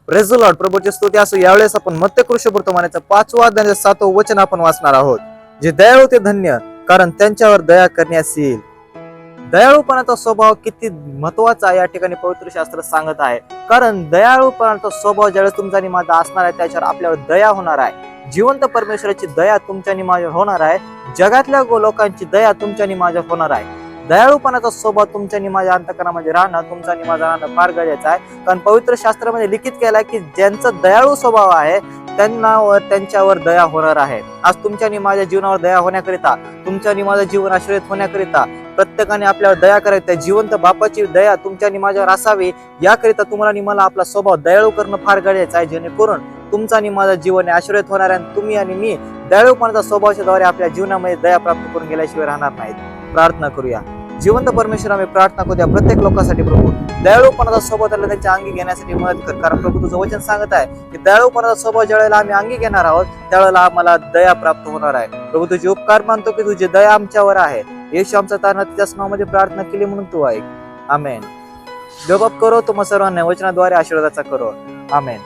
Praise the Lord. प्रभूची स्तुती असो. यावेळेस आपण मत्ते कृष्णवर्तमानाचं 5व्या अध्यायाचं 7वं वचन आपण वाचणार आहोत. जे दयाळू ते धन्य, कारण त्यांच्यावर दया करण्यास येईल. दयाळूपणाचा स्वभाव किती महत्वाचा या ठिकाणी पवित्र शास्त्र सांगत आहे. कारण दयाळूपणाचा स्वभाव ज्यावेळेस तुमचा आणि माझा असणार आहे, त्याच्यावर आपल्यावर दया होणार आहे. जिवंत परमेश्वराची दया तुमच्या आणि माझ्यावर होणार आहे. जगातल्या लोकांची दया तुमच्या आणि माझ्यावर होणार आहे. दयाळूपणाचा स्वभाव तुमच्या आणि माझ्या अंतःकरणामध्ये राहणं, तुमचा आणि माझा राहणं फार गरजेचं आहे. कारण पवित्र शास्त्रामध्ये लिखित केलं आहे की ज्यांचा दयाळू स्वभाव आहे त्यांच्यावर दया होणार आहे. आज तुमच्या आणि माझ्या जीवनावर दया होण्याकरिता, तुमच्या आणि माझं जीवन आश्रयित होण्याकरिता प्रत्येकाने आपल्यावर दया करायची. जिवंत बापाची दया तुमच्या आणि माझ्यावर असावी, याकरिता तुम्हाला आणि मला आपला स्वभाव दयाळू करणं फार गरजेचं आहे. जेणेकरून तुमचा आणि माझं जीवन आश्रयित होणार आहे आणि तुम्ही आणि मी दयाळूपणाच्या स्वभावाच्या द्वारे आपल्या जीवनामध्ये दया प्राप्त करून गेल्याशिवाय राहणार नाहीत. प्रार्थना करूया. जिवंत परमेश्वर, आम्ही प्रार्थना करूया प्रत्येक लोकांसाठी. प्रभू, दयाळूपणाचा स्वभाव त्याला त्यांच्या अंगी घेण्यासाठी मदत कर. कारण प्रभू, तुझं वचन सांगत आहे की दयाळूपणाचा स्वभाव ज्या वेळेला आम्ही अंगी घेणार आहोत, त्यावेळेला आम्हाला दया प्राप्त होणार आहे. प्रभू, तुझे उपकार मानतो की तुझी दया आमच्यावर आहे. येशू आमचा तारणा तिच्या नावामध्ये प्रार्थना केली म्हणून तू ऐक. आमेन. देव बाप करो तुम्हा सर्वांना वचनाद्वारे आशीर्वादाचा करो. आमेन.